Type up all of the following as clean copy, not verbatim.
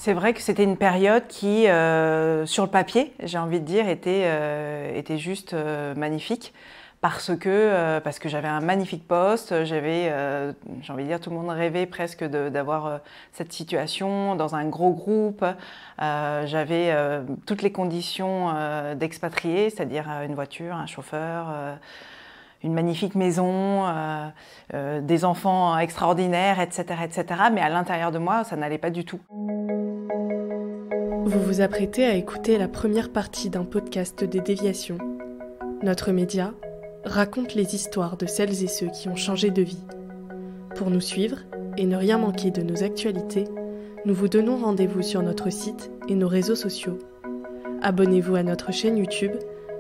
C'est vrai que c'était une période qui, sur le papier, j'ai envie de dire, était juste magnifique parce que j'avais un magnifique poste, j'ai envie de dire, tout le monde rêvait presque d'avoir cette situation dans un gros groupe. J'avais toutes les conditions d'expatrié, c'est-à-dire une voiture, un chauffeur, une magnifique maison, des enfants extraordinaires, etc., etc. Mais à l'intérieur de moi, ça n'allait pas du tout. Vous vous apprêtez à écouter la première partie d'un podcast des Déviations. Notre média raconte les histoires de celles et ceux qui ont changé de vie. Pour nous suivre et ne rien manquer de nos actualités, nous vous donnons rendez-vous sur notre site et nos réseaux sociaux. Abonnez-vous à notre chaîne YouTube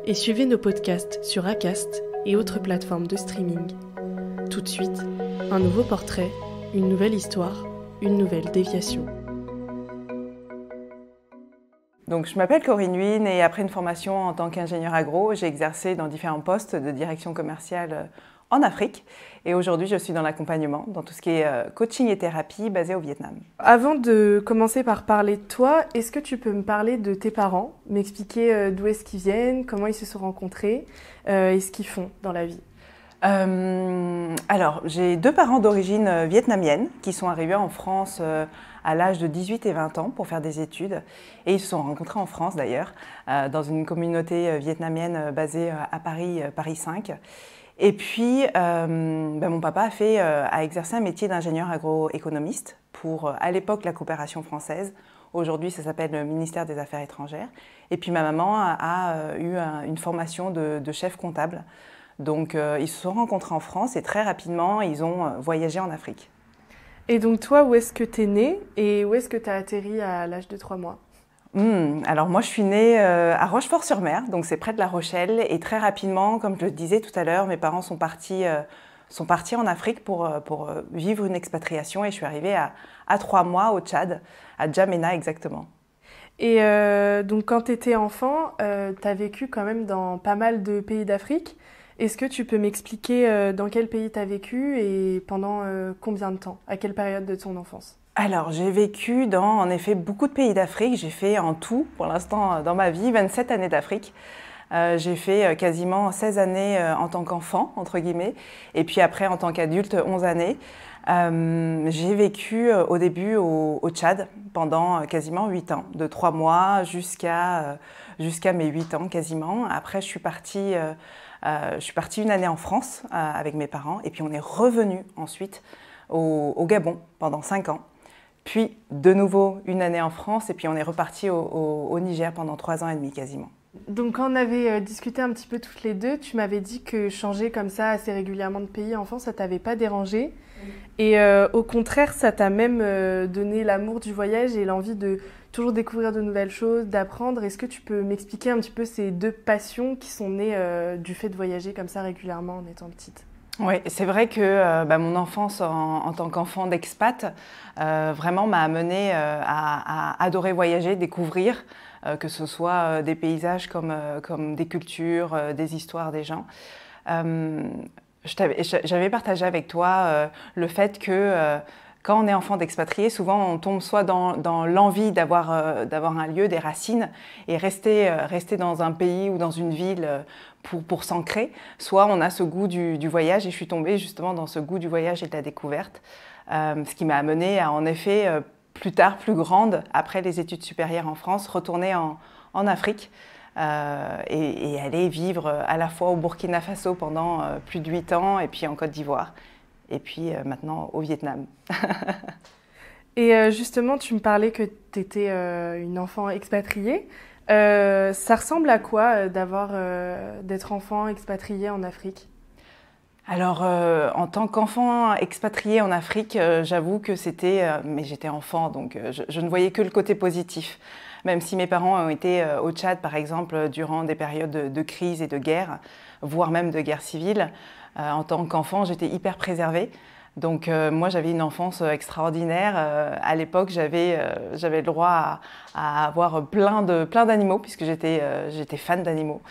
et suivez nos podcasts sur Acast et autres plateformes de streaming. Tout de suite, un nouveau portrait, une nouvelle histoire, une nouvelle déviation. Donc, je m'appelle Corinne Huynh et après une formation en tant qu'ingénieur agro, j'ai exercé dans différents postes de direction commerciale en Afrique. Et aujourd'hui, je suis dans l'accompagnement, dans tout ce qui est coaching et thérapie basé au Vietnam. Avant de commencer par parler de toi, est-ce que tu peux me parler de tes parents, m'expliquer d'où est-ce qu'ils viennent, comment ils se sont rencontrés et ce qu'ils font dans la vie? Alors, j'ai deux parents d'origine vietnamienne qui sont arrivés en France à l'âge de 18 et 20 ans pour faire des études. Et ils se sont rencontrés en France d'ailleurs, dans une communauté vietnamienne basée à Paris, Paris 5. Et puis, mon papa a exercé un métier d'ingénieur agroéconomiste pour, à l'époque, la coopération française. Aujourd'hui, ça s'appelle le ministère des Affaires étrangères. Et puis, ma maman a eu une formation de chef comptable. Donc, ils se sont rencontrés en France et très rapidement, ils ont voyagé en Afrique. Et donc, toi, où est-ce que tu es née et où est-ce que tu as atterri à l'âge de 3 mois? Alors, moi, je suis née à Rochefort-sur-Mer, donc c'est près de La Rochelle. Et très rapidement, comme je le disais tout à l'heure, mes parents sont partis en Afrique pour vivre une expatriation. Et je suis arrivée à 3 mois au Tchad, à N'Djamena exactement. Et donc, quand tu étais enfant, tu as vécu quand même dans pas mal de pays d'Afrique. Est-ce que tu peux m'expliquer dans quel pays tu as vécu et pendant combien de temps? À quelle période de ton enfance? Alors, j'ai vécu dans, en effet, beaucoup de pays d'Afrique. J'ai fait en tout, pour l'instant, dans ma vie, 27 années d'Afrique. J'ai fait quasiment 16 années en tant qu'enfant, entre guillemets, et puis après, en tant qu'adulte, 11 années. J'ai vécu au début au Tchad pendant quasiment 8 ans, de 3 mois jusqu'à mes 8 ans quasiment. Après, je suis partie une année en France avec mes parents et puis on est revenu ensuite au Gabon pendant 5 ans. Puis de nouveau une année en France et puis on est reparti au Niger pendant 3 ans et demi quasiment. Donc quand on avait discuté un petit peu toutes les deux, tu m'avais dit que changer comme ça assez régulièrement de pays enfant, ça t'avait pas dérangé. Et au contraire, ça t'a même donné l'amour du voyage et l'envie de toujours découvrir de nouvelles choses, d'apprendre. Est-ce que tu peux m'expliquer un petit peu ces deux passions qui sont nées du fait de voyager comme ça régulièrement en étant petite? Oui, c'est vrai que mon enfance en tant qu'enfant d'expat vraiment m'a amenée à adorer voyager, découvrir, que ce soit des paysages comme des cultures, des histoires des gens. J'avais partagé avec toi le fait que quand on est enfant d'expatrié, souvent on tombe soit dans l'envie d'avoir un lieu, des racines, et rester dans un pays ou dans une ville pour s'ancrer, soit on a ce goût du voyage, et je suis tombée justement dans ce goût du voyage et de la découverte, ce qui m'a amenée à en effet, plus tard, plus grande, après les études supérieures en France, retourner en Afrique et aller vivre à la fois au Burkina Faso pendant plus de 8 ans, et puis en Côte d'Ivoire. Et puis maintenant au Vietnam. Et justement, tu me parlais que tu étais une enfant expatriée. Ça ressemble à quoi d'être enfant expatriée en Afrique? Alors, en tant qu'enfant expatrié en Afrique, j'avoue que mais j'étais enfant, donc je ne voyais que le côté positif. Même si mes parents ont été au Tchad, par exemple, durant des périodes de crise et de guerre, voire même de guerre civile, en tant qu'enfant, j'étais hyper préservée. Donc moi, j'avais une enfance extraordinaire. À l'époque, j'avais le droit à avoir plein d'animaux, puisque j'étais fan d'animaux.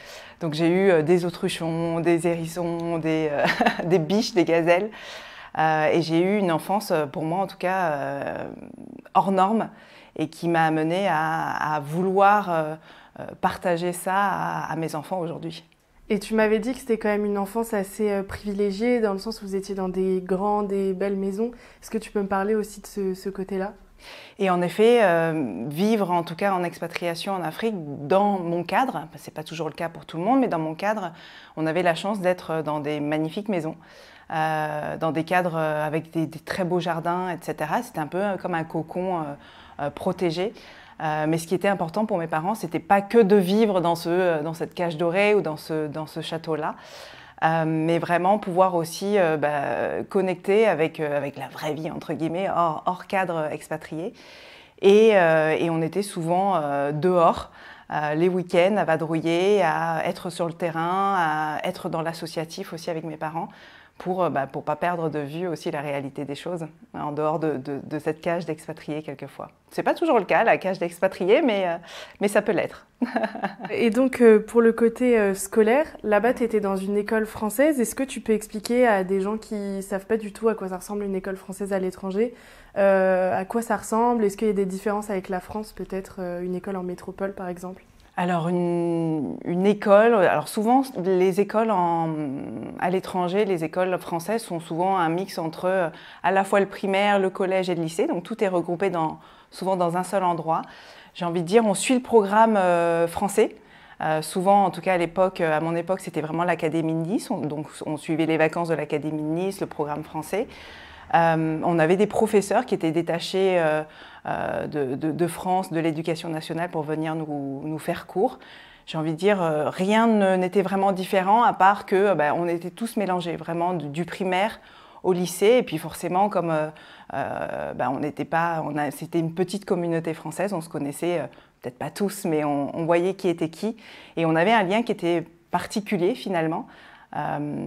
Donc j'ai eu des autruchons, des hérissons, des biches, des gazelles. Et j'ai eu une enfance, pour moi en tout cas, hors norme. et qui m'a amenée à vouloir partager ça à mes enfants aujourd'hui. Et tu m'avais dit que c'était quand même une enfance assez privilégiée, dans le sens où vous étiez dans des grandes et belles maisons. Est-ce que tu peux me parler aussi de ce côté-là? Et en effet, vivre en tout cas en expatriation en Afrique, dans mon cadre, ce n'est pas toujours le cas pour tout le monde, mais dans mon cadre, on avait la chance d'être dans des magnifiques maisons, dans des cadres avec des très beaux jardins, etc. C'était un peu comme un cocon protégé. Mais ce qui était important pour mes parents, ce n'était pas que de vivre dans cette cage dorée ou dans ce château-là, mais vraiment pouvoir aussi connecter avec la vraie vie, entre guillemets, hors cadre expatrié. Et on était souvent dehors, les week-ends, à vadrouiller, à être sur le terrain, à être dans l'associatif aussi avec mes parents, pour pas perdre de vue aussi la réalité des choses, en dehors de cette cage d'expatriés quelquefois. C'est pas toujours le cas, la cage d'expatriés, mais ça peut l'être. Et donc, pour le côté scolaire, là-bas, tu étais dans une école française. Est-ce que tu peux expliquer à des gens qui savent pas du tout à quoi ça ressemble une école française à l'étranger, à quoi ça ressemble? Est-ce qu'il y a des différences avec la France, peut-être une école en métropole, par exemple? Alors, une école, alors souvent les écoles à l'étranger, les écoles françaises sont souvent un mix entre à la fois le primaire, le collège et le lycée, donc tout est regroupé souvent dans un seul endroit. J'ai envie de dire, on suit le programme français. Souvent, en tout cas à mon époque, c'était vraiment l'Académie de Nice, donc on suivait les vacances de l'Académie de Nice, le programme français. On avait des professeurs qui étaient détachés de France, de l'Éducation nationale pour venir nous faire cours. J'ai envie de dire, rien n'était vraiment différent à part que on était tous mélangés, vraiment du primaire au lycée. Et puis forcément, comme c'était une petite communauté française, on se connaissait, peut-être pas tous, mais on voyait qui était qui. Et on avait un lien qui était particulier finalement,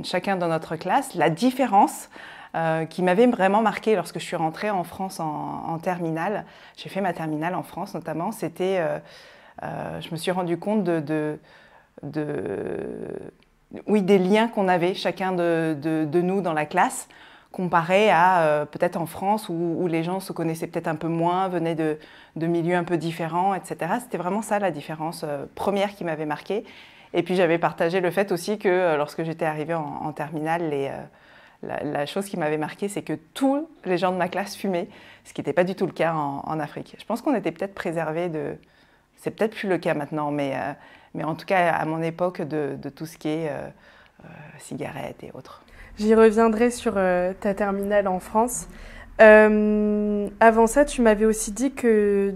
chacun dans notre classe. La différence qui m'avait vraiment marqué lorsque je suis rentrée en France en terminale, j'ai fait ma terminale en France notamment, c'était, je me suis rendu compte des liens qu'on avait chacun de nous dans la classe, comparé à peut-être en France où les gens se connaissaient peut-être un peu moins, venaient de milieux un peu différents, etc. C'était vraiment ça la différence première qui m'avait marquée. Et puis j'avais partagé le fait aussi que lorsque j'étais arrivée en terminale, la chose qui m'avait marquée, c'est que tous les gens de ma classe fumaient, ce qui n'était pas du tout le cas en Afrique. Je pense qu'on était peut-être préservés de... C'est peut-être plus le cas maintenant, mais en tout cas, à mon époque, de tout ce qui est cigarettes et autres. J'y reviendrai sur ta terminale en France. Avant ça, tu m'avais aussi dit que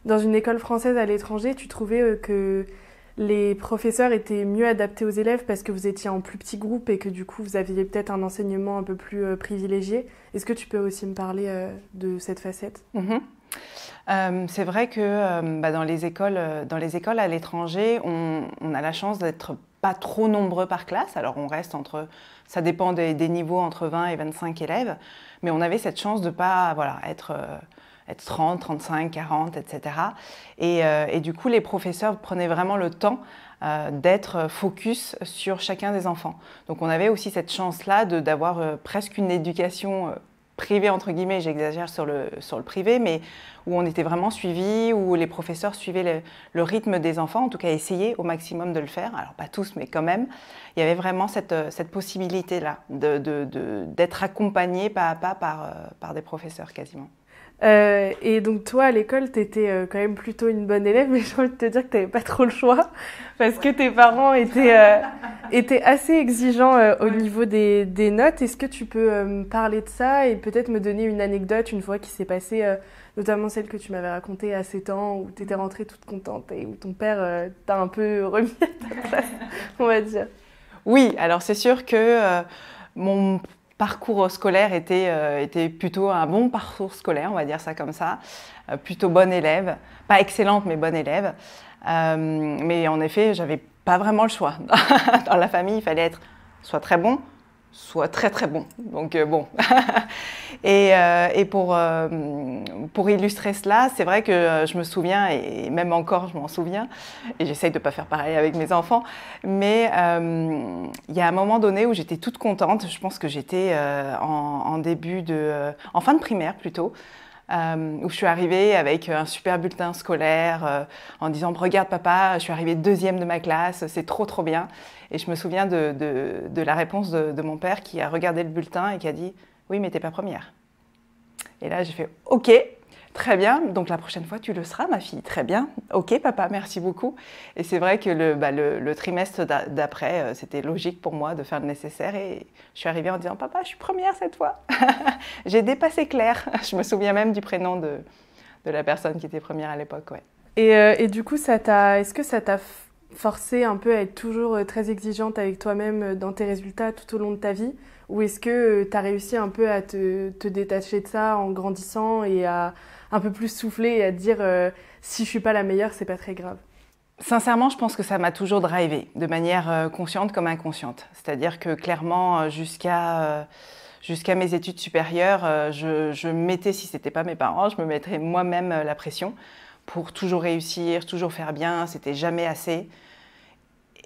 dans une école française à l'étranger, tu trouvais que les professeurs étaient mieux adaptés aux élèves parce que vous étiez en plus petit groupe et que du coup vous aviez peut-être un enseignement un peu plus privilégié. Est-ce que tu peux aussi me parler de cette facette? C'est vrai que dans les écoles à l'étranger, on a la chance d'être pas trop nombreux par classe. Alors on reste ça dépend des niveaux, entre 20 et 25 élèves, mais on avait cette chance de pas être 30, 35, 40, etc. Et du coup, les professeurs prenaient vraiment le temps d'être focus sur chacun des enfants. Donc on avait aussi cette chance-là d'avoir presque une éducation privée, entre guillemets, j'exagère sur le privé, mais où on était vraiment suivis, où les professeurs suivaient le rythme des enfants, en tout cas essayaient au maximum de le faire. Alors pas tous, mais quand même, il y avait vraiment cette possibilité-là d'être accompagné pas à pas par des professeurs quasiment. Et donc toi à l'école t'étais quand même plutôt une bonne élève, mais j'ai envie de te dire que t'avais pas trop le choix parce que tes parents étaient assez exigeants au niveau des notes. Est-ce que tu peux me parler de ça et peut-être me donner une anecdote une fois qui s'est passée, notamment celle que tu m'avais racontée à 7 ans où t'étais rentrée toute contente et où ton père t'a un peu remis à ta place, on va dire. Oui, alors c'est sûr que mon parcours scolaire était plutôt un bon parcours scolaire, on va dire ça comme ça, plutôt bonne élève, pas excellente mais bonne élève, mais en effet j'avais pas vraiment le choix. Dans la famille il fallait être soit très bon, soit très très bon, donc bon. Et pour illustrer cela, c'est vrai que je me souviens, et même encore je m'en souviens, et j'essaye de ne pas faire pareil avec mes enfants, mais il y a un moment donné où j'étais toute contente, je pense que j'étais en fin de primaire plutôt, où je suis arrivée avec un super bulletin scolaire en disant « Regarde papa, je suis arrivée deuxième de ma classe, c'est trop trop bien ». Et je me souviens de la réponse de mon père qui a regardé le bulletin et qui a dit « Oui, mais t'es pas première ». Et là, j'ai fait « Ok, très bien, donc la prochaine fois, tu le seras, ma fille, très bien. Ok, papa, merci beaucoup ». Et c'est vrai que le trimestre d'après, c'était logique pour moi de faire le nécessaire. Et je suis arrivée en disant « Papa, je suis première cette fois ». J'ai dépassé Claire. Je me souviens même du prénom de la personne qui était première à l'époque. Ouais. Et du coup, est-ce que ça t'a forcé un peu à être toujours très exigeante avec toi-même dans tes résultats tout au long de ta vie? Ou est-ce que tu as réussi un peu à te détacher de ça en grandissant et à un peu plus souffler et à te dire si je suis pas la meilleure, c'est pas très grave? Sincèrement, je pense que ça m'a toujours drivée, de manière consciente comme inconsciente. C'est-à-dire que clairement, jusqu'à mes études supérieures, je mettais, si ce n'était pas mes parents, je me mettrais moi-même la pression pour toujours réussir, toujours faire bien, c'était jamais assez.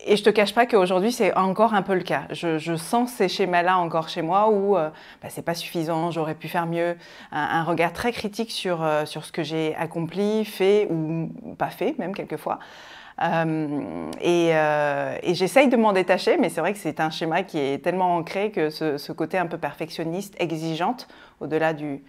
Et je te cache pas qu'aujourd'hui, c'est encore un peu le cas. Je sens ces schémas-là encore chez moi où c'est pas suffisant, j'aurais pu faire mieux. Un regard très critique sur ce que j'ai accompli, fait ou pas fait, même quelquefois. Et j'essaye de m'en détacher, mais c'est vrai que c'est un schéma qui est tellement ancré que ce côté un peu perfectionniste, exigeante, au-delà du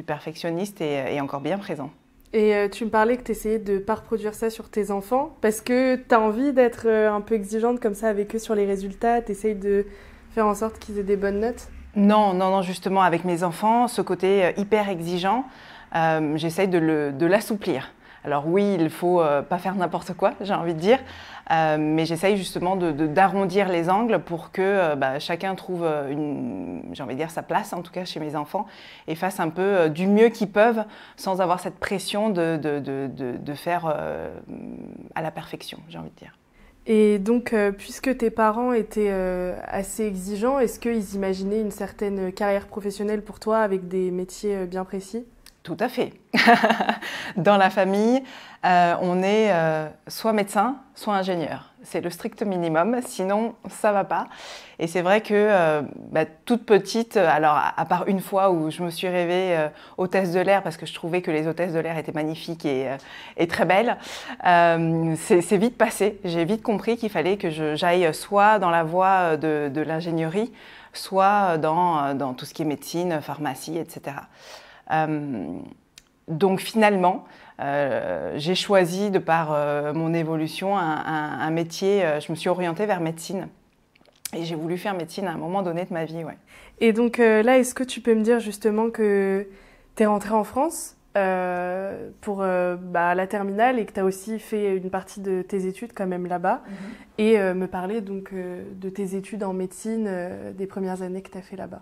perfectionniste, est encore bien présent. Et tu me parlais que tu essayais de ne pas reproduire ça sur tes enfants parce que tu as envie d'être un peu exigeante comme ça avec eux sur les résultats, tu essayes de faire en sorte qu'ils aient des bonnes notes? Non, justement, avec mes enfants, ce côté hyper exigeant, j'essaye de l'assouplir. Alors oui, il ne faut pas faire n'importe quoi, j'ai envie de dire, mais j'essaye justement d'arrondir les angles pour que chacun trouve, j'ai envie de dire, sa place, en tout cas chez mes enfants, et fasse un peu du mieux qu'ils peuvent sans avoir cette pression de faire à la perfection, j'ai envie de dire. Et donc, puisque tes parents étaient assez exigeants, est-ce qu'ils imaginaient une certaine carrière professionnelle pour toi avec des métiers bien précis? Tout à fait. Dans la famille, on est soit médecin, soit ingénieur. C'est le strict minimum, sinon ça ne va pas. Et c'est vrai que toute petite, alors à part une fois où je me suis rêvée hôtesse de l'air parce que je trouvais que les hôtesses de l'air étaient magnifiques et très belles, c'est vite passé. J'ai vite compris qu'il fallait que j'aille soit dans la voie de l'ingénierie, soit dans tout ce qui est médecine, pharmacie, etc. Donc finalement, j'ai choisi, de par mon évolution, un métier, je me suis orientée vers médecine. Et j'ai voulu faire médecine à un moment donné de ma vie, ouais. Et donc là, est-ce que tu peux me dire justement que tu es rentrée en France pour la terminale et que tu as aussi fait une partie de tes études quand même là-bas et me parler donc de tes études en médecine, des premières années que tu as fait là-bas?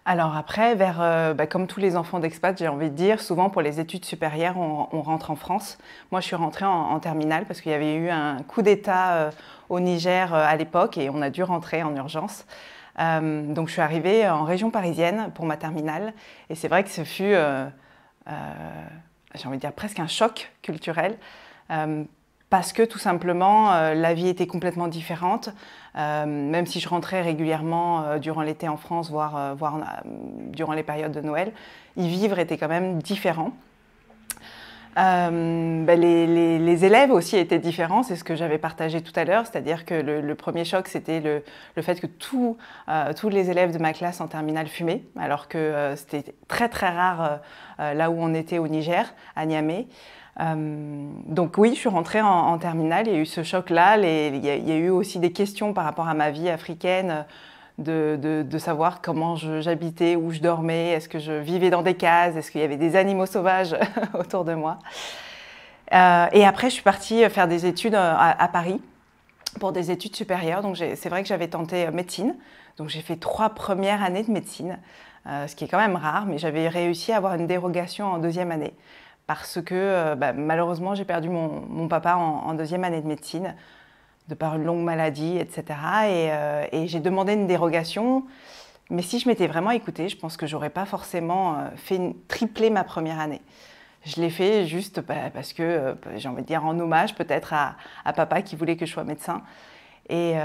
Alors après, comme tous les enfants d'expat, j'ai envie de dire, souvent pour les études supérieures, on rentre en France. Moi, je suis rentrée en terminale parce qu'il y avait eu un coup d'État au Niger à l'époque et on a dû rentrer en urgence. Donc je suis arrivée en région parisienne pour ma terminale et c'est vrai que ce fut, j'ai envie de dire, presque un choc culturel. Parce que tout simplement, la vie était complètement différente. Même si je rentrais régulièrement durant l'été en France, voire durant les périodes de Noël, y vivre était quand même différent. Les élèves aussi étaient différents, c'est ce que j'avais partagé tout à l'heure, c'est-à-dire que le premier choc, c'était le fait que tous les élèves de ma classe en terminale fumaient, alors que c'était très très rare là où on était au Niger, à Niamey. Donc oui, je suis rentrée en terminale, il y a eu ce choc-là, il y a eu aussi des questions par rapport à ma vie africaine, de savoir comment j'habitais, où je dormais, est-ce que je vivais dans des cases, est-ce qu'il y avait des animaux sauvages autour de moi. Et après, je suis partie faire des études à Paris, pour des études supérieures. Donc c'est vrai que j'avais tenté médecine, donc j'ai fait 3 premières années de médecine, ce qui est quand même rare, mais j'avais réussi à avoir une dérogation en 2e année. Parce que malheureusement, j'ai perdu mon papa en 2e année de médecine, de par une longue maladie, etc. Et j'ai demandé une dérogation. Mais si je m'étais vraiment écoutée, je pense que je n'aurais pas forcément triplé ma première année. Je l'ai fait juste parce que, j'ai envie de dire, en hommage peut-être à papa qui voulait que je sois médecin. Et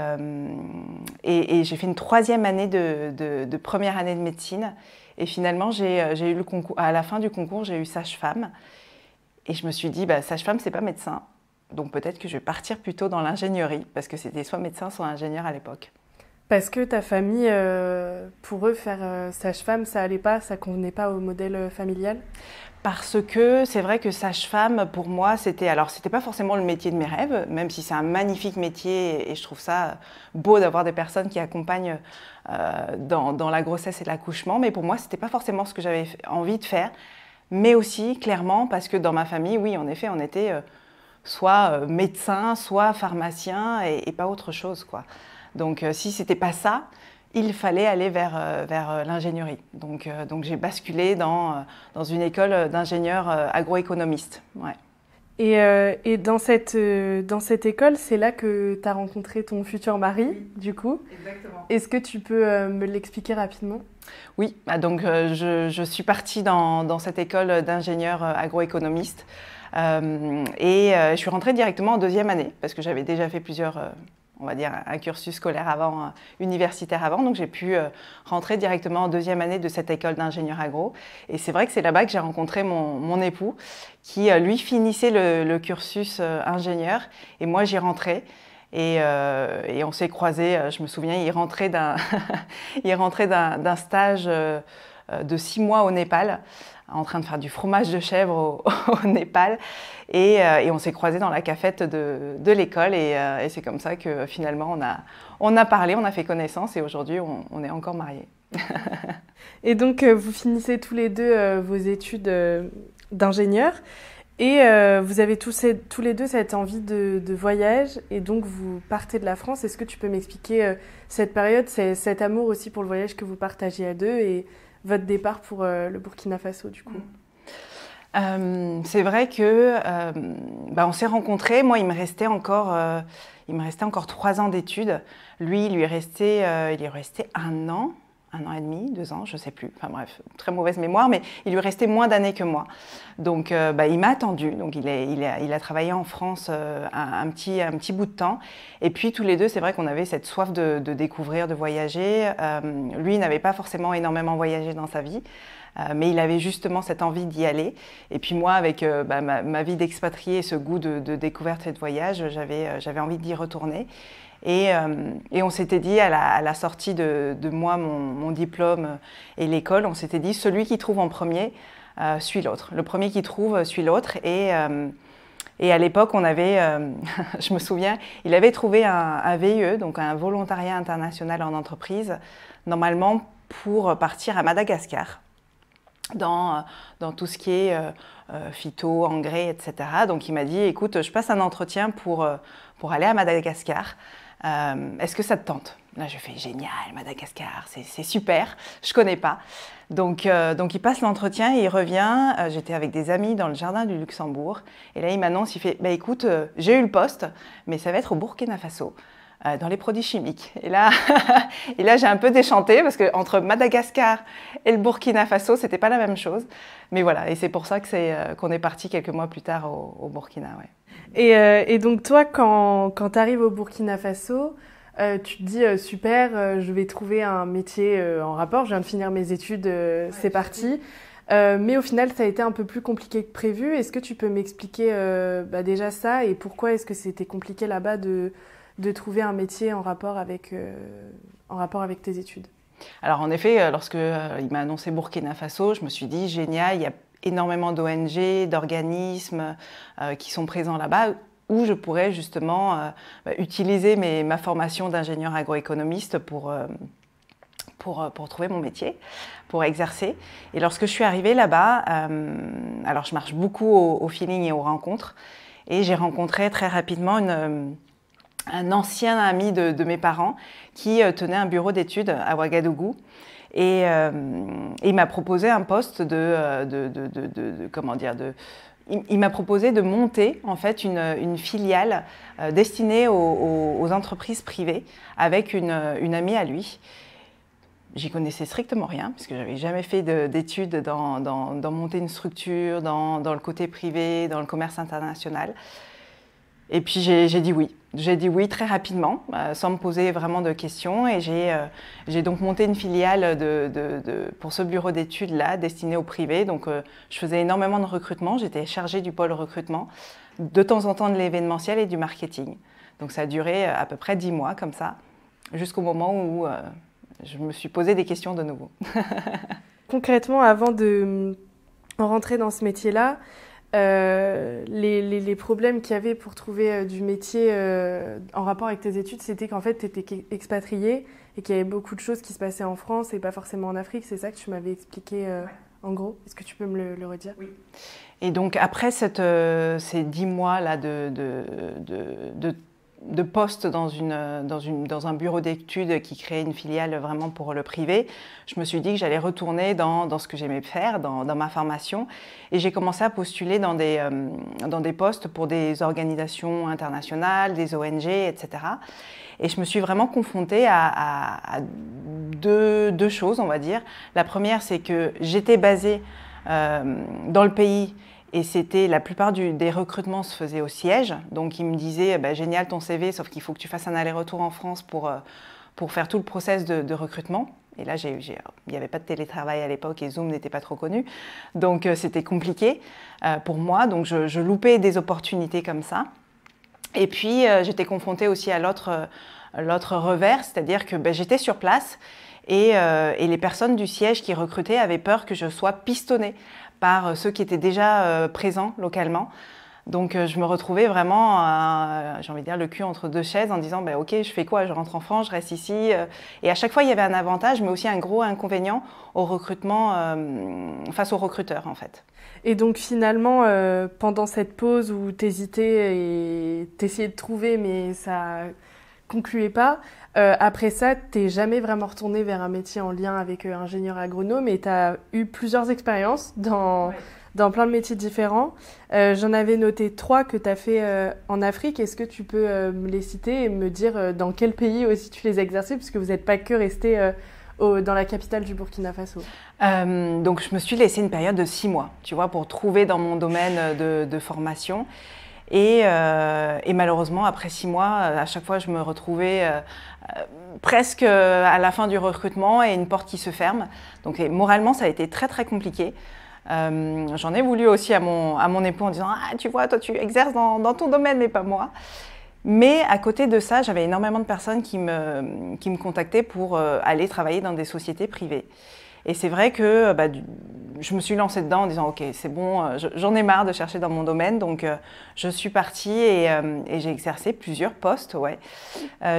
j'ai fait une 3e année de première année de médecine. Et finalement, j'ai eu le concours, à la fin du concours, j'ai eu sage-femme. Et je me suis dit, sage-femme, c'est pas médecin. Donc peut-être que je vais partir plutôt dans l'ingénierie, parce que c'était soit médecin, soit ingénieur à l'époque. Parce que ta famille, pour eux, faire sage-femme, ça allait pas, ça convenait pas au modèle familial? Parce que c'est vrai que sage-femme, pour moi, c'était pas forcément le métier de mes rêves, même si c'est un magnifique métier et je trouve ça beau d'avoir des personnes qui accompagnent dans la grossesse et l'accouchement. Mais pour moi, c'était pas forcément ce que j'avais envie de faire. Mais aussi, clairement, parce que dans ma famille, oui, en effet, on était soit médecin, soit pharmacien et pas autre chose, quoi. Donc, si c'était pas ça, il fallait aller vers l'ingénierie. Donc j'ai basculé dans une école d'ingénieur agroéconomiste. Ouais. Et dans cette école, c'est là que tu as rencontré ton futur mari, du coup. Exactement. Est-ce que tu peux me l'expliquer rapidement? Oui, donc je suis partie dans cette école d'ingénieur agroéconomiste et je suis rentrée directement en deuxième année parce que j'avais déjà fait plusieurs... on va dire un cursus scolaire avant, universitaire avant, donc j'ai pu rentrer directement en deuxième année de cette école d'ingénieur agro. Et c'est vrai que c'est là-bas que j'ai rencontré mon époux, qui lui finissait le cursus ingénieur, et moi j'y rentrais. Et on s'est croisés, je me souviens, il rentrait d'un stage de 6 mois au Népal, en train de faire du fromage de chèvre au Népal. Et on s'est croisés dans la cafette de l'école. Et c'est comme ça que finalement, on a parlé, on a fait connaissance. Et aujourd'hui, on est encore mariés. Et donc, vous finissez tous les deux vos études d'ingénieur. Et vous avez tous les deux cette envie de voyage. Et donc, vous partez de la France. Est-ce que tu peux m'expliquer cette période, cet amour aussi pour le voyage que vous partagez à deux et votre départ pour le Burkina Faso, du coup? C'est vrai que on s'est rencontrés. Moi, il me restait encore 3 ans d'études. Lui, il est resté 1 an et demi, 2 ans, je ne sais plus. Enfin bref, très mauvaise mémoire, mais il lui restait moins d'années que moi. Donc, il m'a attendu. Donc, il a travaillé en France un petit bout de temps. Et puis, tous les deux, c'est vrai qu'on avait cette soif de découvrir, de voyager. Lui, il n'avait pas forcément énormément voyagé dans sa vie. Mais il avait justement cette envie d'y aller. Et puis moi, avec ma vie d'expatrié et ce goût de découverte et de voyage, j'avais envie d'y retourner. Et on s'était dit, à la sortie de moi, mon diplôme et l'école, on s'était dit, celui qui trouve en premier suit l'autre. Le premier qui trouve suit l'autre. Et à l'époque, on avait, je me souviens, il avait trouvé un VIE, donc un volontariat international en entreprise, normalement pour partir à Madagascar. Dans tout ce qui est phyto, engrais, etc. Donc il m'a dit, écoute, je passe un entretien pour aller à Madagascar. Est-ce que ça te tente? Là, je fais génial, Madagascar, c'est super, je ne connais pas. Donc il passe l'entretien et il revient. J'étais avec des amis dans le jardin du Luxembourg. Et là, il m'annonce, il fait, écoute, j'ai eu le poste, mais ça va être au Burkina Faso. Dans les produits chimiques. Et là j'ai un peu déchanté parce qu'entre Madagascar et le Burkina Faso, c'était pas la même chose. Mais voilà, et c'est pour ça qu'on est parti quelques mois plus tard au Burkina. Ouais. Et donc toi, quand tu arrives au Burkina Faso, tu te dis super, je vais trouver un métier en rapport, je viens de finir mes études, c'est parti. Mais au final, ça a été un peu plus compliqué que prévu. Est-ce que tu peux m'expliquer déjà ça et pourquoi est-ce que c'était compliqué là-bas de trouver un métier en rapport avec tes études? Alors en effet, lorsque il m'a annoncé Burkina Faso, je me suis dit génial, il y a énormément d'ONG, d'organismes qui sont présents là-bas où je pourrais justement utiliser ma formation d'ingénieur agroéconomiste pour trouver mon métier, pour exercer. Et lorsque je suis arrivée là-bas, alors je marche beaucoup au feeling et aux rencontres, et j'ai rencontré très rapidement un ancien ami de mes parents qui tenait un bureau d'études à Ouagadougou. Et il m'a proposé un poste il m'a proposé de monter en fait une filiale destinée aux entreprises privées avec une amie à lui. J'y connaissais strictement rien, parce que je n'avais jamais fait d'études dans monter une structure, dans le côté privé, dans le commerce international. Et puis j'ai dit oui. J'ai dit oui très rapidement, sans me poser vraiment de questions. Et j'ai donc monté une filiale pour ce bureau d'études-là, destiné au privé. Donc je faisais énormément de recrutement. J'étais chargée du pôle recrutement, de temps en temps de l'événementiel et du marketing. Donc ça a duré à peu près 10 mois comme ça, jusqu'au moment où je me suis posé des questions de nouveau. Concrètement, avant de rentrer dans ce métier-là, les problèmes qu'il y avait pour trouver du métier en rapport avec tes études, c'était qu'en fait, tu étais expatriée et qu'il y avait beaucoup de choses qui se passaient en France et pas forcément en Afrique. C'est ça que tu m'avais expliqué en gros. Est-ce que tu peux me le redire? Oui. Et donc, après ces 10 mois-là de poste dans un bureau d'études qui créait une filiale vraiment pour le privé, je me suis dit que j'allais retourner dans ce que j'aimais faire, dans ma formation. Et j'ai commencé à postuler dans des postes pour des organisations internationales, des ONG, etc. Et je me suis vraiment confrontée à deux choses, on va dire. La première, c'est que j'étais basée dans le pays. Et la plupart des recrutements se faisaient au siège. Donc, ils me disaient, génial ton CV, sauf qu'il faut que tu fasses un aller-retour en France pour faire tout le process de recrutement. Et là, il n'y avait pas de télétravail à l'époque et Zoom n'était pas trop connu. Donc, c'était compliqué pour moi. Donc, je loupais des opportunités comme ça. Et puis, j'étais confrontée aussi à l'autre revers, c'est-à-dire que j'étais sur place et les personnes du siège qui recrutaient avaient peur que je sois pistonnée par ceux qui étaient déjà présents localement. Donc je me retrouvais vraiment, j'ai envie de dire, le cul entre deux chaises en disant ok, je fais quoi? Je rentre en France, je reste ici. Et à chaque fois, il y avait un avantage, mais aussi un gros inconvénient au recrutement face aux recruteurs, en fait. Et donc finalement, pendant cette pause où tu hésitais et tu essayais de trouver, mais ça concluait pas, après ça, tu n'es jamais vraiment retourné vers un métier en lien avec ingénieur agronome et tu as eu plusieurs expériences dans plein de métiers différents. J'en avais noté 3 que tu as fait en Afrique. Est-ce que tu peux me les citer et me dire dans quel pays aussi tu les as exercés, puisque vous n'êtes pas que resté dans la capitale du Burkina Faso? Donc je me suis laissé une période de 6 mois, tu vois, pour trouver dans mon domaine de formation. Et malheureusement, après 6 mois, à chaque fois, je me retrouvais presque à la fin du recrutement et une porte qui se ferme. Donc moralement, ça a été très très compliqué. J'en ai voulu aussi à mon époux en disant « Ah, tu vois, toi, tu exerces dans ton domaine, mais pas moi ». Mais à côté de ça, j'avais énormément de personnes qui me contactaient pour aller travailler dans des sociétés privées. Et c'est vrai que je me suis lancée dedans en disant « Ok, c'est bon, j'en ai marre de chercher dans mon domaine ». Donc, je suis partie et j'ai exercé plusieurs postes. Ouais.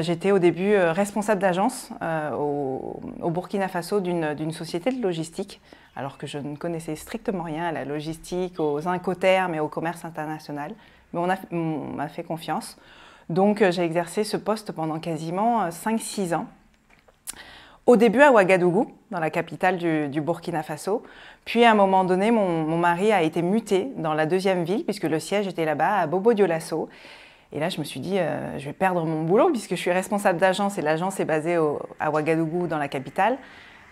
J'étais au début responsable d'agence au Burkina Faso d'une société de logistique, alors que je ne connaissais strictement rien à la logistique, aux incoterms et au commerce international. Mais on m'a fait confiance. Donc, j'ai exercé ce poste pendant quasiment 5-6 ans. Au début à Ouagadougou, dans la capitale du Burkina Faso. Puis à un moment donné, mon mari a été muté dans la 2e ville, puisque le siège était là-bas, à Bobo-Dioulasso. Et là, je me suis dit, je vais perdre mon boulot, puisque je suis responsable d'agence et l'agence est basée à Ouagadougou, dans la capitale.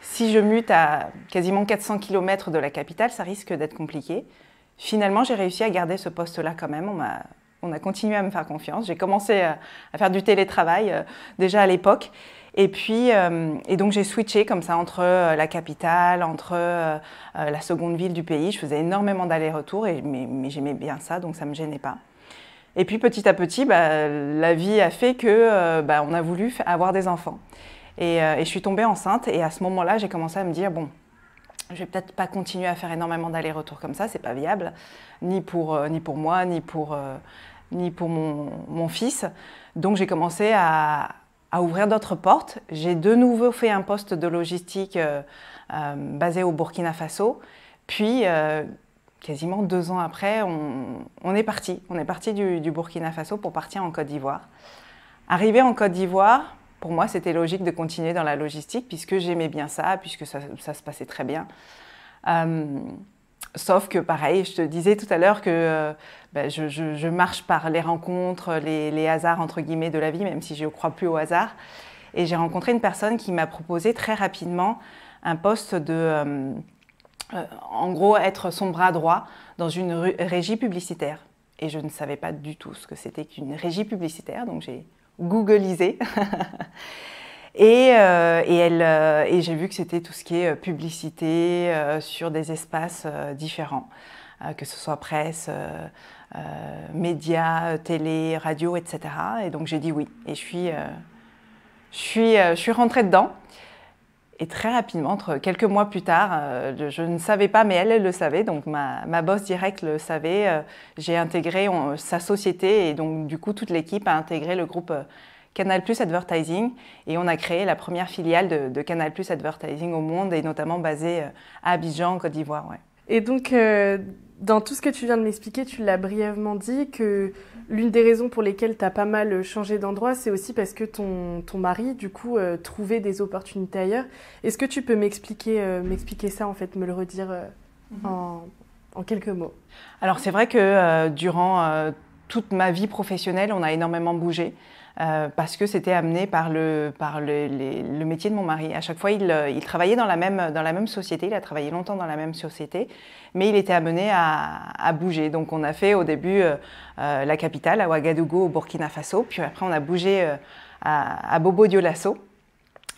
Si je mute à quasiment 400 km de la capitale, ça risque d'être compliqué. Finalement, j'ai réussi à garder ce poste-là quand même. On a continué à me faire confiance. J'ai commencé à faire du télétravail déjà à l'époque. Et donc j'ai switché comme ça entre la capitale, entre la seconde ville du pays. Je faisais énormément d'allers-retours, mais j'aimais bien ça, donc ça ne me gênait pas. Et puis petit à petit, la vie a fait que on a voulu avoir des enfants. Et je suis tombée enceinte et à ce moment-là, j'ai commencé à me dire, bon, je vais peut-être pas continuer à faire énormément d'allers-retours comme ça, c'est pas viable, ni pour moi, ni pour mon fils. Donc j'ai commencé à ouvrir d'autres portes. J'ai de nouveau fait un poste de logistique basé au Burkina Faso. Puis, quasiment 2 ans après, on est parti. On est parti du Burkina Faso pour partir en Côte d'Ivoire. Arrivé en Côte d'Ivoire, pour moi, c'était logique de continuer dans la logistique puisque j'aimais bien ça, puisque ça se passait très bien. Sauf que, pareil, je te disais tout à l'heure que je marche par les rencontres, les hasards, entre guillemets, de la vie, même si je ne crois plus au hasard. Et j'ai rencontré une personne qui m'a proposé très rapidement un poste en gros, être son bras droit dans une régie publicitaire. et je ne savais pas du tout ce que c'était qu'une régie publicitaire, donc j'ai googlisé. Et j'ai vu que c'était tout ce qui est publicité sur des espaces différents, que ce soit presse, médias, télé, radio, etc. Et donc j'ai dit oui. Et je suis rentrée dedans. Et très rapidement, quelques mois plus tard, je ne savais pas, mais elle le savait, donc ma boss directe le savait. J'ai intégré sa société et donc du coup toute l'équipe a intégré le groupe Canal+ Advertising et on a créé la première filiale de Canal+ Advertising au monde et notamment basée à Abidjan, en Côte d'Ivoire. Ouais. Et donc, dans tout ce que tu viens de m'expliquer, tu l'as brièvement dit que l'une des raisons pour lesquelles tu as pas mal changé d'endroit, c'est aussi parce que ton mari, du coup, trouvait des opportunités ailleurs. Est-ce que tu peux m'expliquer ça, en fait, me le redire en quelques mots? Alors, c'est vrai que durant toute ma vie professionnelle, on a énormément bougé. Parce que c'était amené par le métier de mon mari. À chaque fois, il travaillait dans la même société, il a travaillé longtemps dans la même société, mais il était amené à bouger. Donc on a fait au début la capitale, à Ouagadougou, au Burkina Faso, puis après on a bougé à Bobo-Dioulasso.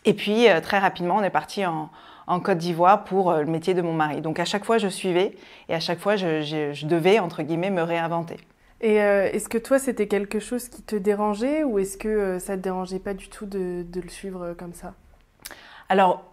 Et puis très rapidement, on est parti en Côte d'Ivoire pour le métier de mon mari. Donc à chaque fois, je suivais et à chaque fois, je devais, entre guillemets, me réinventer. Et est-ce que toi, c'était quelque chose qui te dérangeait ou est-ce que ça ne te dérangeait pas du tout de le suivre comme ça? Alors,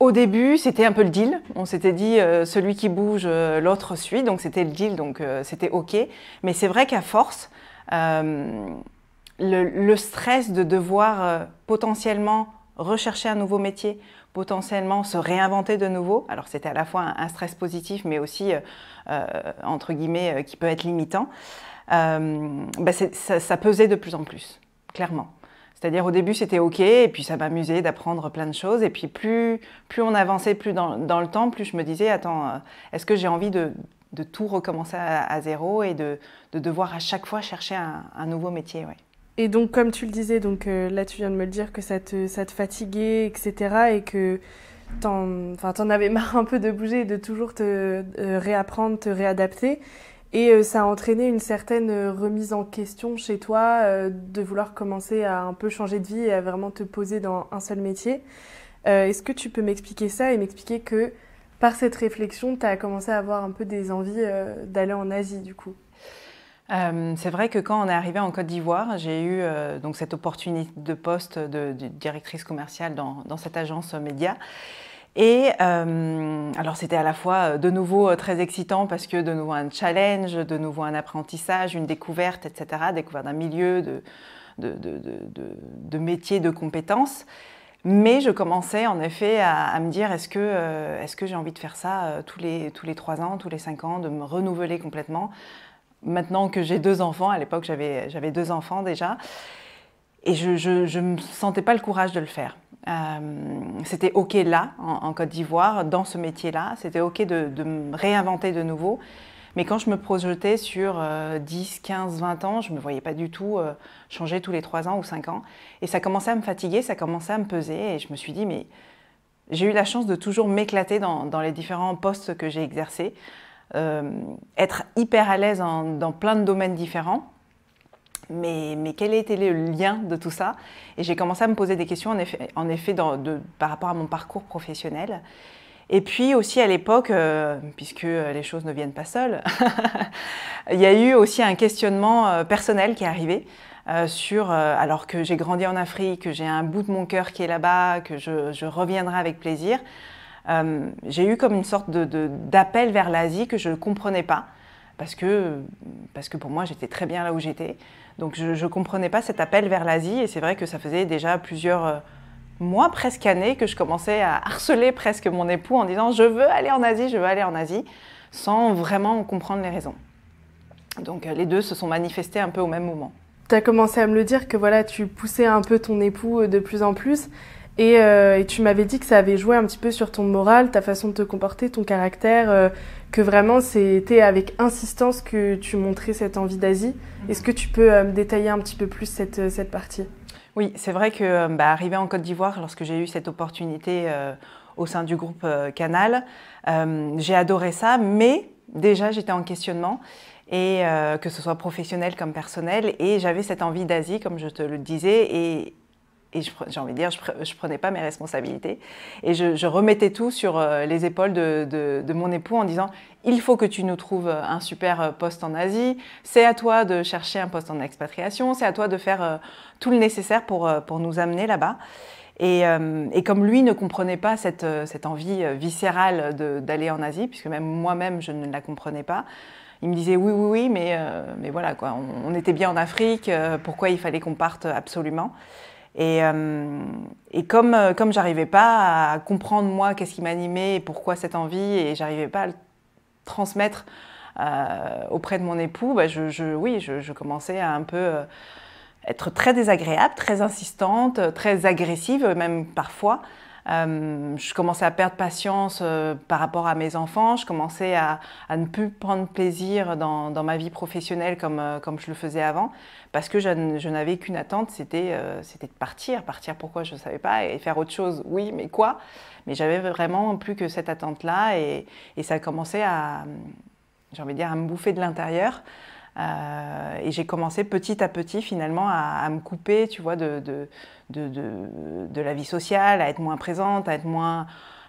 au début, c'était un peu le deal. On s'était dit, celui qui bouge, l'autre suit. Donc, c'était le deal, donc c'était OK. Mais c'est vrai qu'à force, le stress de devoir potentiellement rechercher un nouveau métier, potentiellement se réinventer de nouveau, alors c'était à la fois un stress positif, mais aussi, entre guillemets, qui peut être limitant, ça pesait de plus en plus, clairement. C'est-à-dire au début c'était OK, et puis ça m'amusait d'apprendre plein de choses, et puis plus on avançait plus dans le temps, plus je me disais, attends, est-ce que j'ai envie de tout recommencer à zéro et de devoir à chaque fois chercher un nouveau métier, ouais. Et donc comme tu le disais, donc, là tu viens de me le dire que ça te fatiguait, etc. et que t'en avais marre un peu de bouger et de toujours te réapprendre, te réadapter. Et ça a entraîné une certaine remise en question chez toi, de vouloir commencer à un peu changer de vie et à vraiment te poser dans un seul métier. Est-ce que tu peux m'expliquer ça et m'expliquer que par cette réflexion, tu as commencé à avoir un peu des envies d'aller en Asie du coup? C'est vrai que quand on est arrivé en Côte d'Ivoire, j'ai eu donc cette opportunité de poste de directrice commerciale dans cette agence média. Et alors c'était à la fois de nouveau très excitant parce que de nouveau un challenge, de nouveau un apprentissage, une découverte, etc. Découverte d'un milieu, de métier, de compétences. Mais je commençais en effet à me dire est-ce que j'ai envie de faire ça tous les 3 ans, tous les 5 ans, de me renouveler complètement. Maintenant que j'ai 2 enfants, à l'époque j'avais 2 enfants déjà, et je ne me sentais pas le courage de le faire. C'était OK là, en Côte d'Ivoire, dans ce métier-là, c'était OK de me réinventer de nouveau. Mais quand je me projetais sur 10, 15, 20 ans, je ne me voyais pas du tout changer tous les 3 ans ou 5 ans. Et ça commençait à me fatiguer, ça commençait à me peser, et je me suis dit, mais j'ai eu la chance de toujours m'éclater dans les différents postes que j'ai exercés. Être hyper à l'aise dans plein de domaines différents, mais quel était le lien de tout ça? Et j'ai commencé à me poser des questions en effet par rapport à mon parcours professionnel. Et puis aussi à l'époque, puisque les choses ne viennent pas seules, il y a eu aussi un questionnement personnel qui est arrivé alors que j'ai grandi en Afrique, que j'ai un bout de mon cœur qui est là-bas, que je reviendrai avec plaisir. J'ai eu comme une sorte d'appel vers l'Asie que je ne comprenais pas, parce que pour moi j'étais très bien là où j'étais. Donc je ne comprenais pas cet appel vers l'Asie, et c'est vrai que ça faisait déjà plusieurs mois, presque années, que je commençais à harceler presque mon époux en disant je veux aller en Asie, sans vraiment comprendre les raisons. Donc les deux se sont manifestés un peu au même moment. Tu as commencé à me le dire que voilà, tu poussais un peu ton époux de plus en plus. Et tu m'avais dit que ça avait joué un petit peu sur ton moral, ta façon de te comporter, ton caractère, que vraiment c'était avec insistance que tu montrais cette envie d'Asie. Est-ce que tu peux me détailler un petit peu plus cette partie? Oui, c'est vrai que arrivé en Côte d'Ivoire, lorsque j'ai eu cette opportunité au sein du groupe Canal, j'ai adoré ça, mais déjà j'étais en questionnement. et que ce soit professionnel comme personnel. Et j'avais cette envie d'Asie, comme je te le disais, et j'ai envie de dire, je prenais pas mes responsabilités. Et je remettais tout sur les épaules de mon époux en disant « Il faut que tu nous trouves un super poste en Asie, c'est à toi de chercher un poste en expatriation, c'est à toi de faire tout le nécessaire pour nous amener là-bas. » Et comme lui ne comprenait pas cette envie viscérale d'aller en Asie, puisque même moi-même je ne la comprenais pas, il me disait oui, mais voilà, quoi, on était bien en Afrique, pourquoi il fallait qu'on parte absolument? Et comme j'arrivais pas à comprendre moi qu'est-ce qui m'animait et pourquoi cette envie, et j'arrivais pas à le transmettre auprès de mon époux, bah je commençais à un peu être très désagréable, très insistante, très agressive même parfois. Je commençais à perdre patience par rapport à mes enfants, je commençais à ne plus prendre plaisir dans ma vie professionnelle comme je le faisais avant, parce que je n'avais qu'une attente, c'était de partir. Partir pourquoi, je ne savais pas, et faire autre chose, oui, mais quoi? Mais j'avais vraiment plus que cette attente-là, et ça a commencé j'ai envie de dire, à me bouffer de l'intérieur. Et j'ai commencé petit à petit finalement à me couper, tu vois, de la vie sociale, à être moins présente, à être moins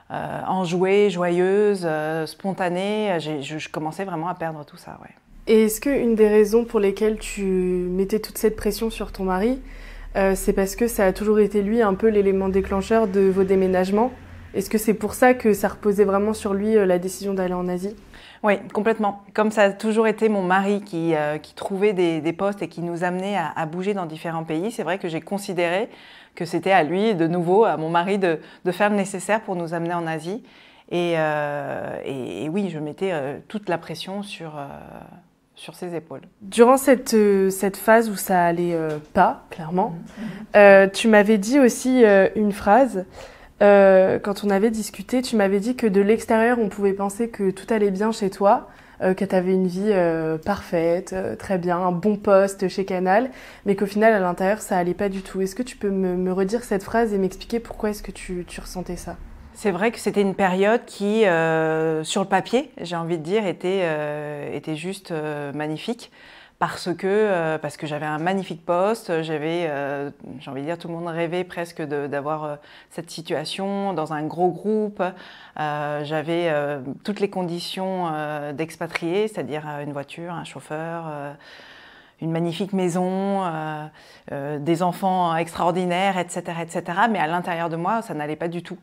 enjouée, joyeuse, spontanée. Je commençais vraiment à perdre tout ça, ouais. Et est-ce qu'une des raisons pour lesquelles tu mettais toute cette pression sur ton mari, c'est parce que ça a toujours été lui un peu l'élément déclencheur de vos déménagements? Est-ce que c'est pour ça que ça reposait vraiment sur lui la décision d'aller en Asie? Oui, complètement. Comme ça a toujours été mon mari qui trouvait des postes et qui nous amenait à bouger dans différents pays, c'est vrai que j'ai considéré que c'était à lui, de nouveau, à mon mari, de faire le nécessaire pour nous amener en Asie. Et oui, je mettais toute la pression sur ses épaules. Durant cette phase où ça allait pas, clairement, tu m'avais dit aussi une phrase. Quand on avait discuté, tu m'avais dit que de l'extérieur, on pouvait penser que tout allait bien chez toi, que tu avais une vie parfaite, très bien, un bon poste chez Canal, mais qu'au final, à l'intérieur, ça allait pas du tout. Est-ce que tu peux me redire cette phrase et m'expliquer pourquoi est-ce que tu ressentais ça? C'est vrai que c'était une période qui, sur le papier, j'ai envie de dire, était juste magnifique. Parce que j'avais un magnifique poste, j'ai envie de dire, tout le monde rêvait presque d'avoir cette situation dans un gros groupe. J'avais toutes les conditions d'expatrié, c'est-à-dire une voiture, un chauffeur, une magnifique maison, des enfants extraordinaires, etc., etc. Mais à l'intérieur de moi, ça n'allait pas du tout.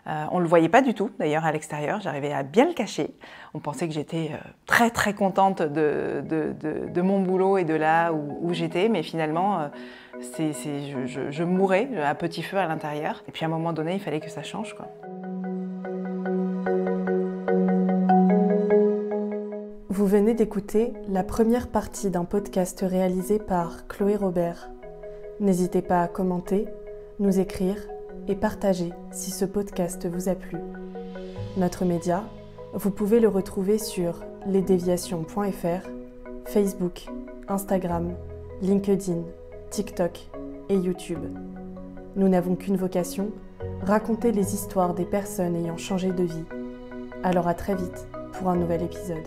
On ne le voyait pas du tout, d'ailleurs, à l'extérieur. J'arrivais à bien le cacher. On pensait que j'étais très, très contente de mon boulot et de là où j'étais. Mais finalement, je mourais à petit feu à l'intérieur. Et puis, à un moment donné, il fallait que ça change, quoi. Vous venez d'écouter la première partie d'un podcast réalisé par Chloé Robert. N'hésitez pas à commenter, nous écrire et partager si ce podcast vous a plu. Notre média, vous pouvez le retrouver sur lesdéviations.fr, Facebook, Instagram, LinkedIn, TikTok et YouTube. Nous n'avons qu'une vocation, raconter les histoires des personnes ayant changé de vie. Alors à très vite pour un nouvel épisode.